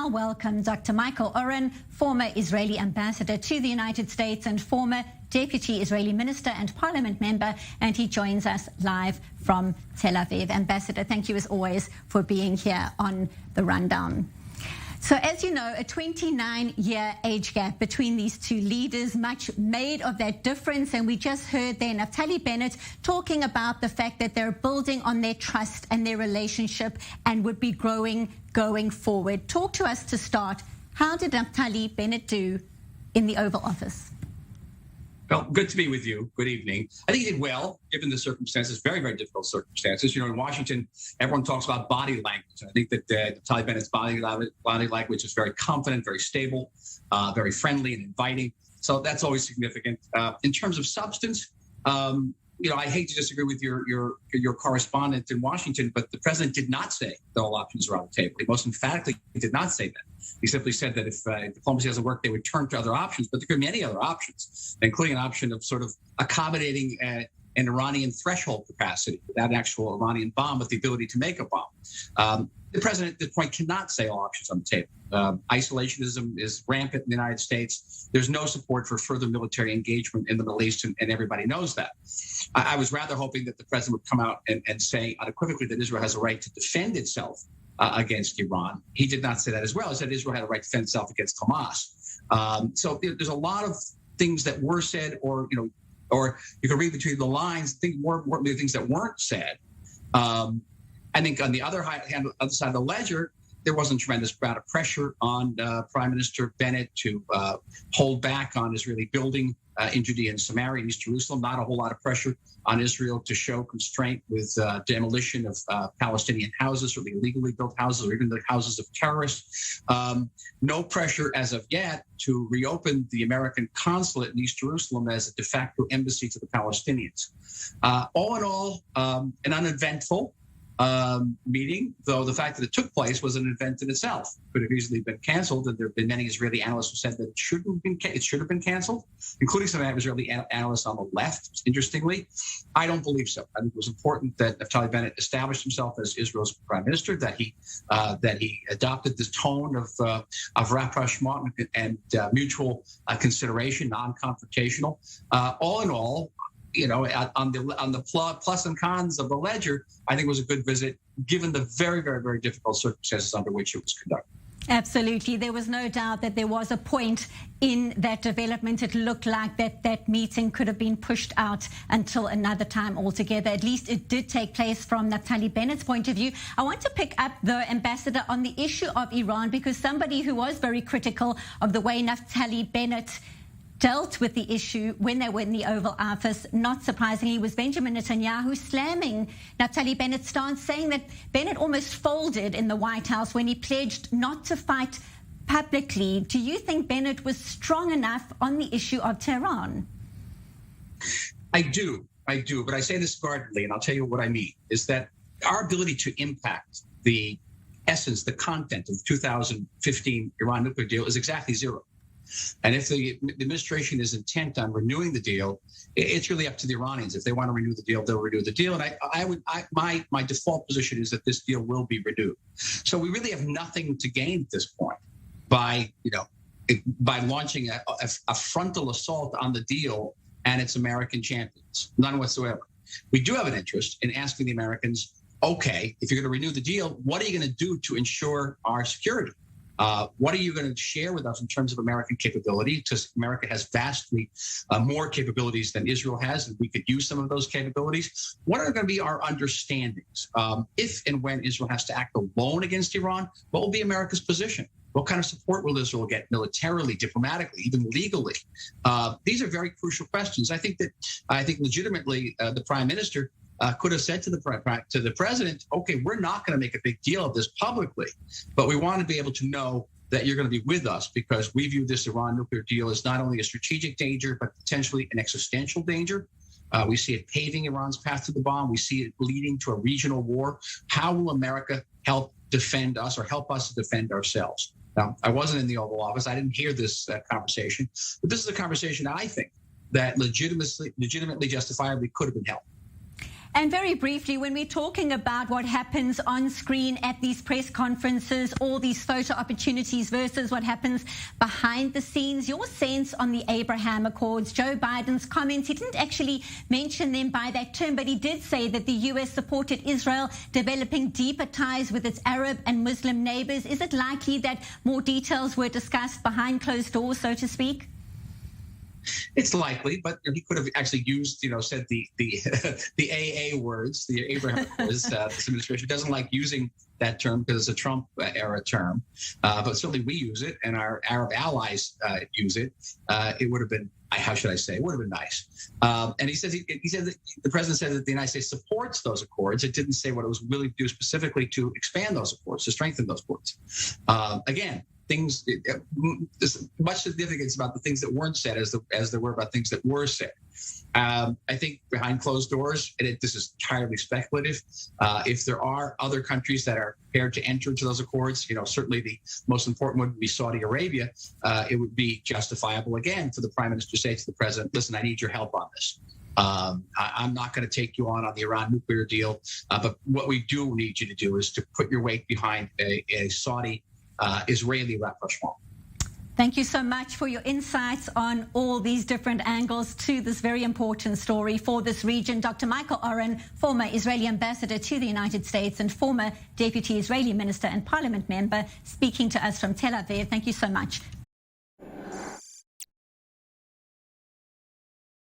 now welcome Dr. Michael Oren, former Israeli ambassador to the United States and former deputy Israeli minister and parliament member, and he joins us live from Tel Aviv. Ambassador, thank you as always for being here on The Rundown. So as you know, a 29-year age gap between these two leaders, much made of that difference. And we just heard there Naftali Bennett talking about the fact that they're building on their trust and their relationship and would be growing going forward. Talk to us to start. How did Naftali Bennett do in the Oval Office? Well, good to be with you. Good evening. I think he did well, given the circumstances, very, very difficult circumstances. You know, in Washington, everyone talks about body language. I think that Naftali Bennett's body language is very confident, very stable, very friendly and inviting. So that's always significant. In terms of substance, you know, I hate to disagree with your correspondent in Washington, but the president did not say that all options are on the table. He most emphatically did not say that. He simply said that if diplomacy doesn't work, they would turn to other options. But there could be many other options, including an option of sort of accommodating an Iranian threshold capacity without an actual Iranian bomb, but the ability to make a bomb. The president at this point cannot say all options on the table. Isolationism is rampant in the United States. There's no support for further military engagement in the Middle East, and everybody knows that. I was rather hoping that the president would come out and say unequivocally that Israel has a right to defend itself against Iran. He did not say that as well. He said Israel had a right to defend itself against Hamas. So there's a lot of things that were said, or you can read between the lines, think more things that weren't said. I think on the other side of the ledger, there wasn't a tremendous amount of pressure on Prime Minister Bennett to hold back on Israeli building in Judea and Samaria and East Jerusalem. Not a whole lot of pressure on Israel to show constraint with demolition of Palestinian houses, or the illegally built houses, or even the houses of terrorists. No pressure as of yet to reopen the American consulate in East Jerusalem as a de facto embassy to the Palestinians. All in all, an uneventful meeting, though the fact that it took place was an event in itself. Could have easily been canceled, and there have been many Israeli analysts who said that it should have been canceled, including some Israeli analysts on the left. Interestingly, I don't believe so. I think it was important that Naftali Bennett established himself as Israel's prime minister, that he adopted this tone of rapprochement and mutual consideration, non-confrontational. All in all, you know, on the plus and cons of the ledger, I think it was a good visit, given the very, very, very difficult circumstances under which it was conducted. Absolutely. There was no doubt that there was a point in that development. It looked like that meeting could have been pushed out until another time altogether. At least it did take place from Naftali Bennett's point of view. I want to pick up, the ambassador, on the issue of Iran, because somebody who was very critical of the way Naftali Bennett dealt with the issue when they were in the Oval Office, not surprisingly, was Benjamin Netanyahu, slamming Naftali Bennett's stance, saying that Bennett almost folded in the White House when he pledged not to fight publicly. Do you think Bennett was strong enough on the issue of Tehran? I do, but I say this guardedly, and I'll tell you what I mean, is that our ability to impact the essence, the content of the 2015 Iran nuclear deal is exactly zero. And if the administration is intent on renewing the deal, it's really up to the Iranians. If they want to renew the deal, they'll renew the deal. And my default position is that this deal will be renewed. So we really have nothing to gain at this point by launching a frontal assault on the deal and its American champions. None whatsoever. We do have an interest in asking the Americans, okay, if you're going to renew the deal, what are you going to do to ensure our security? What are you going to share with us in terms of American capability? Because America has vastly more capabilities than Israel has, and we could use some of those capabilities. What are going to be our understandings? If and when Israel has to act alone against Iran, what will be America's position? What kind of support will Israel get militarily, diplomatically, even legally? These are very crucial questions. I think legitimately the prime minister could have said to the president, okay, we're not going to make a big deal of this publicly, but we want to be able to know that you're going to be with us, because we view this Iran nuclear deal as not only a strategic danger, but potentially an existential danger. We see it paving Iran's path to the bomb. We see it leading to a regional war. How will America help defend us, or help us to defend ourselves? Now, I wasn't in the Oval Office. I didn't hear this conversation, but this is a conversation I think that legitimately, justifiably could have been held. And very briefly, when we're talking about what happens on screen at these press conferences, all these photo opportunities versus what happens behind the scenes, your sense on the Abraham Accords, Joe Biden's comments, he didn't actually mention them by that term, but he did say that the U.S. supported Israel developing deeper ties with its Arab and Muslim neighbors. Is it likely that more details were discussed behind closed doors, so to speak? It's likely, but he could have actually used, said the the AA words, the Abraham words. This administration doesn't like using that term because it's a Trump era term, but certainly we use it, and our Arab allies use it. It would have been, how should I say? It would have been nice. And he said that the president said that the United States supports those accords. It didn't say what it was willing to do specifically to expand those accords, to strengthen those accords. Again. There's much significance about the things that weren't said as there were about things that were said. I think behind closed doors, and this is entirely speculative, if there are other countries that are prepared to enter into those accords, certainly the most important one would be Saudi Arabia. It would be justifiable, again, for the prime minister to say to the president, listen, I need your help on this. I'm not going to take you on the Iran nuclear deal, but what we do need you to do is to put your weight behind a Saudi Israeli rapprochement. Thank you so much for your insights on all these different angles to this very important story for this region. Dr. Michael Oren, former Israeli ambassador to the United States and former deputy Israeli minister and parliament member, speaking to us from Tel Aviv. Thank you so much.